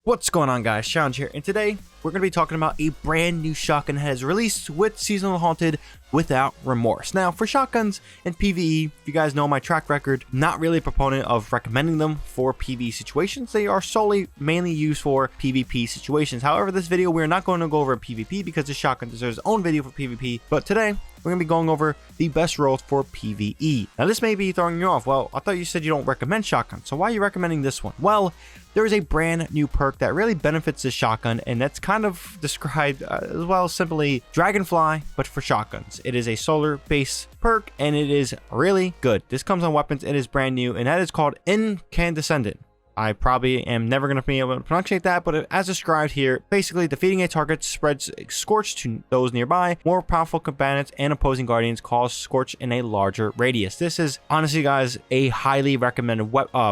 What's going on, guys? Challenge here, and today we're going to be talking about a brand new shotgun that has released with Seasonal Haunted Without Remorse. Now, for shotguns and PvE, if you guys know my track record, not really a proponent of recommending them for PvE situations. They are mainly used for PvP situations. However, this video, we're not going to go over PvP because this shotgun deserves its own video for PvP, but today we're going to be going over the best rolls for PvE. Now, this may be throwing you off. Well, I thought you said you don't recommend shotguns, so why are you recommending this one? Well, there is a brand new perk that really benefits this shotgun, and that's kind of described as well simply Dragonfly, but for shotguns. It is a solar based perk, and it is really good. This comes on weapons. It is brand new, and that is called Incandescent. I probably am never going to be able to pronunciate that, but as described here, basically defeating a target spreads Scorch to those nearby. More powerful combatants and opposing guardians cause Scorch in a larger radius. This is honestly, guys, a highly recommended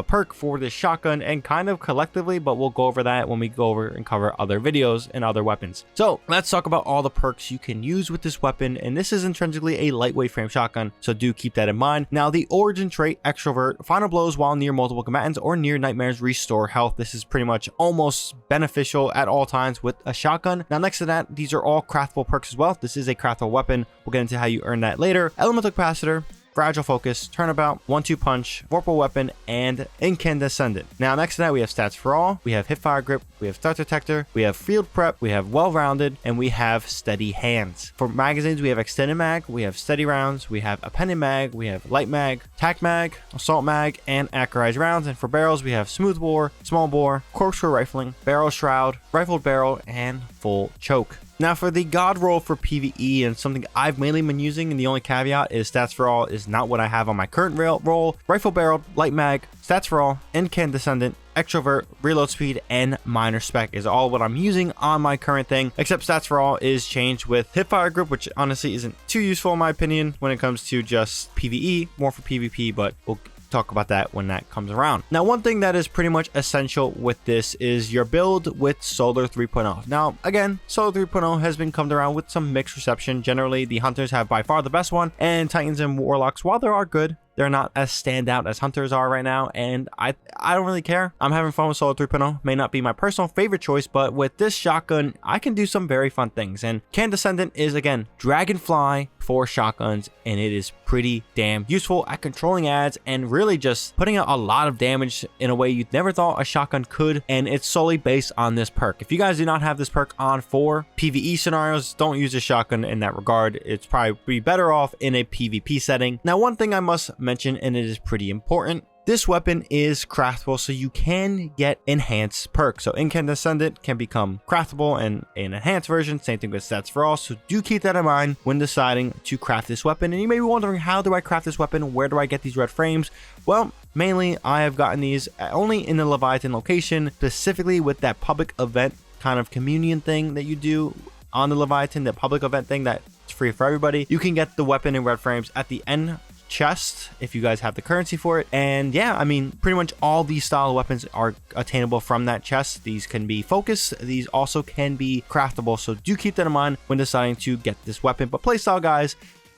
perk for this shotgun and kind of collectively, but we'll go over that when we go over and cover other videos and other weapons. So let's talk about all the perks you can use with this weapon, and this is intrinsically a lightweight frame shotgun, so do keep that in mind. Now, the origin trait Extrovert, final blows while near multiple combatants or near nightmares restore health. This is pretty much almost beneficial at all times with a shotgun. Now, next to that, these are all craftable perks as well. This is a craftable weapon. We'll get into how you earn that later. Elemental Capacitor, Fragile Focus, Turnabout, 1-2 Punch, Vorpal Weapon, and Incandescent. Now, next to that, we have Stats for All, we have Hipfire Grip, we have Threat Detector, we have Field Prep, we have Well-Rounded, and we have Steady Hands. For magazines, we have Extended Mag, we have Steady Rounds, we have Appended Mag, we have Light Mag, Tac Mag, Assault Mag, and Accurized Rounds. And for barrels, we have Smooth Bore, Small Bore, Corkscrew Rifling, Barrel Shroud, Rifled Barrel, and Full Choke. Now, for the God roll for PvE, and something I've mainly been using, and the only caveat is Stats for All is not what I have on my current roll. Rifle Barrel, Light Mag, Stats for All, Incandescent, Extrovert, Reload Speed, and Minor Spec is all what I'm using on my current thing, except Stats for All is changed with Hipfire Grip, which honestly isn't too useful in my opinion when it comes to just PvE, more for PvP, but we'll talk about that when that comes around. Now, one thing that is pretty much essential with this is your build with Solar 3.0. Now, again, Solar 3.0 has been come around with some mixed reception. Generally, the Hunters have by far the best one, and Titans and Warlocks, while they are good, they're not as standout as Hunters are right now, and I don't really care. I'm having fun with Solar 3.0. May not be my personal favorite choice, but with this shotgun, I can do some very fun things. And Incandescent is, again, Dragonfly for shotguns, and it is pretty damn useful at controlling adds and really just putting out a lot of damage in a way you never thought a shotgun could, and it's solely based on this perk. If you guys do not have this perk on for PvE scenarios, don't use a shotgun in that regard. It's probably better off in a PvP setting. Now, one thing I must mention, and it is pretty important, this weapon is craftable, so you can get enhanced perks. So Incandescent can become craftable and an enhanced version. Same thing with Stats for All. So do keep that in mind when deciding to craft this weapon. And you may be wondering, how do I craft this weapon? Where do I get these red frames? Well, mainly I have gotten these only in the Leviathan location, specifically with that public event kind of communion thing that you do on the Leviathan, the public event thing that's free for everybody. You can get the weapon in red frames at the end chest if you guys have the currency for it. And yeah, I mean, pretty much all these style of weapons are attainable from that chest. These can be focused, these also can be craftable, so do keep that in mind when deciding to get this weapon. But playstyle, guys,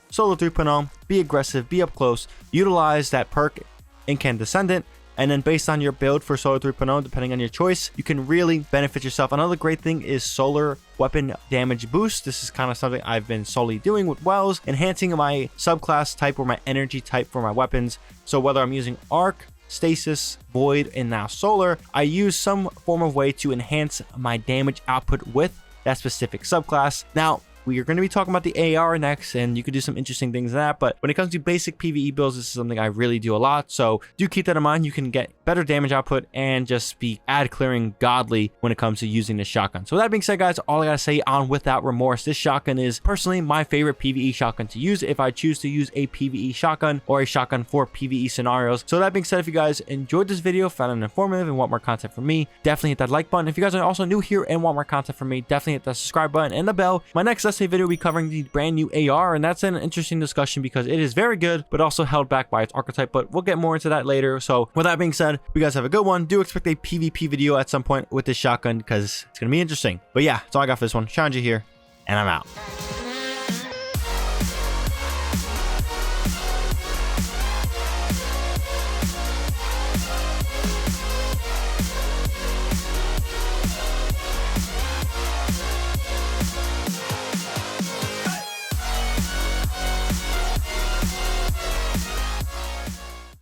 Solo 3.0, be aggressive, be up close, utilize that perk Incandescent, and then based on your build for Solar 3.0, depending on your choice, you can really benefit yourself. Another great thing is Solar Weapon Damage Boost. This is kind of something I've been solely doing with Wells, enhancing my subclass type or my energy type for my weapons. So whether I'm using Arc, Stasis, Void, and now Solar, I use some form of way to enhance my damage output with that specific subclass. Now, we are going to be talking about the AR next, and you could do some interesting things in that, but when it comes to basic PvE builds, this is something I really do a lot, so do keep that in mind. You can get better damage output and just be ad clearing godly when it comes to using this shotgun. So with that being said, guys, all I gotta say on Without Remorse, this shotgun is personally my favorite PvE shotgun to use if I choose to use a PvE shotgun or a shotgun for PvE scenarios. So that being said, if you guys enjoyed this video, found it informative, and want more content from me, definitely hit that like button. If you guys are also new here and want more content from me, definitely hit that subscribe button and the bell. My next essay video will be covering the brand new AR, and that's an interesting discussion because it is very good, but also held back by its archetype, but we'll get more into that later. So with that being said, you guys have a good one. Do expect a PvP video at some point with this shotgun because it's going to be interesting. But yeah, that's all I got for this one. Challenge here, and I'm out.